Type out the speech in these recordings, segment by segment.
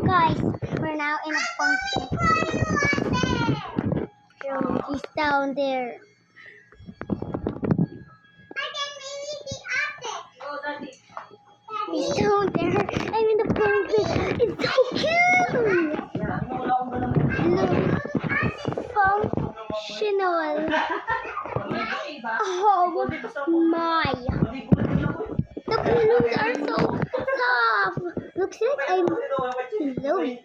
Guys, we're now in a function. So he's down there. He's down there. I'm in the pumpkin. It's so cute. Look, functional. Oh my. The balloons are so soft. Looks like I'm floating.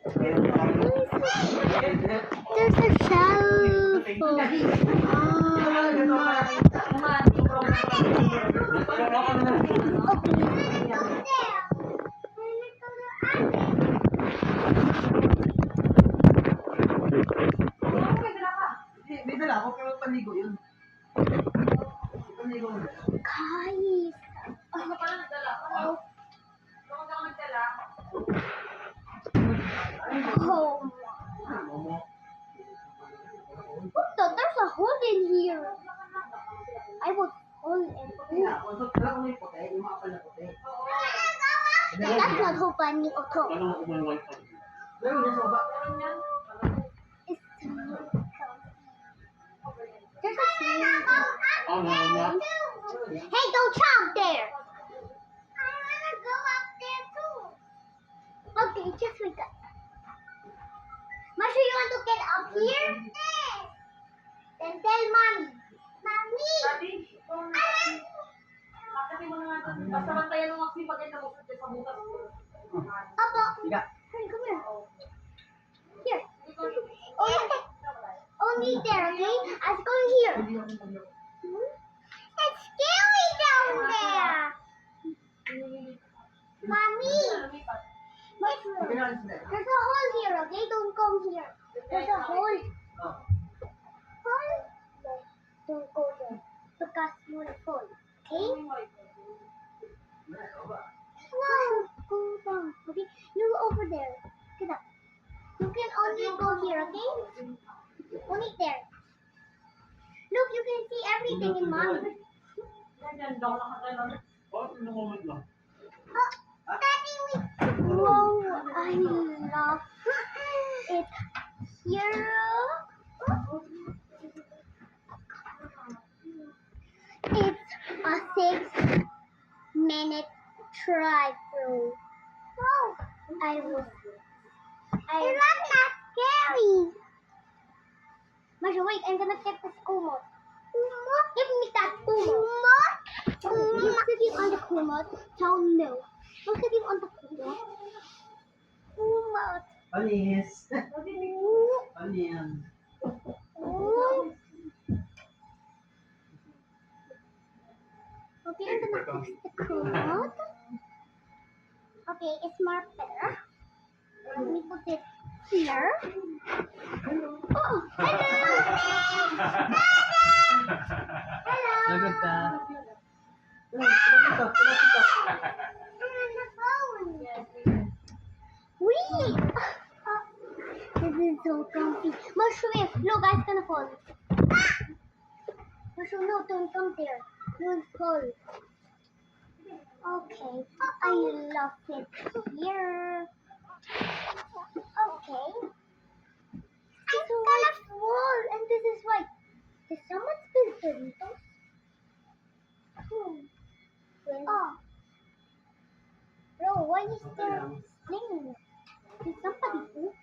There's a cell phone. May dala ako pero panigo yun. Panigo mo. Guys. Ano pa lang dala? Ano? Ano ka magdala? Oh. What the? There's a hole in here. I would fall in. Dala ko may puti, yung mga pala puti. That's not whole bunny auto. Meron niya sa baba. It's there's a snake. Hey, don't jump there. I wanna go up there too. Okay, just like that. Masha, you want to get up here? Yes. Then tell mommy. Mommy. Sabi? Sabi mo naman doon. Basta bantayan mo kasi pag ito sa bukas. Apo. Higa. Hey, come here. Here. Only there, okay? I was going here. It's scary down there. Mommy. Okay na, alis na. There's a hole here, okay? Don't come here. There's a hole. Oh. Hole? No, don't go there. Because you will fall, okay? No, go down, okay? You go over there. Get up. You can only go here, okay? Only there. Look, you can see everything in mommy. Daddy, whoa, I love it here. It's a 6-minute drive, bro. Oh, it's not that scary. Masha, wait, I'm gonna take this kumot. Give me that kumot. He's sitting on the kumot. Tell no. He's sitting on the kumot. Kumot. Panis. Ano yan? Okay, I'm gonna fix the kumot. Okay, it's more better. Let me put it here. Oh, hello! Hello! Lagot ka. I'm on the phone. Wee! This is so comfy. Mushroom, no, guys, gonna fall. Mushroom, no, don't come there. You'll fall. Okay, I love it here. Okay. I'm gonna fall, and this is why. Did someone spill Doritos? Oh. Bro, why is there a stain? Did somebody poop?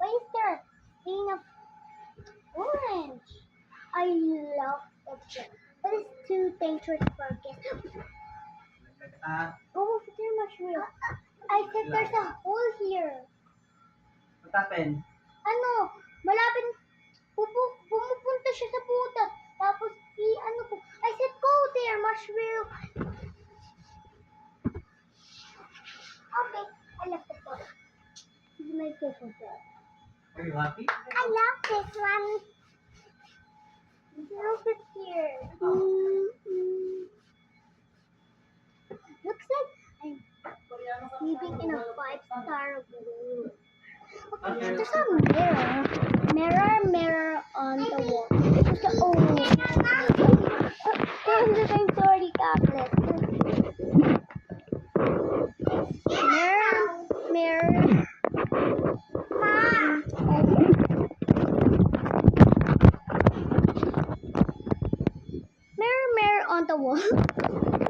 Why is there a stain of orange? I love it here, but it's too dangerous for kids. Go over there, Mushroom. I said there's a hole here. What happened? Ano, malapit, pumupunta siya sa butas. Tapos, I said, go there, Mushroom. Okay, I love the phone. This is my favorite one. Are you happy? I love this one. Look at here. Looks like I'm living in a 5-star room. Okay, there's a mirror on the wall. There's a, there's a sorry tablet. Mirror the wall.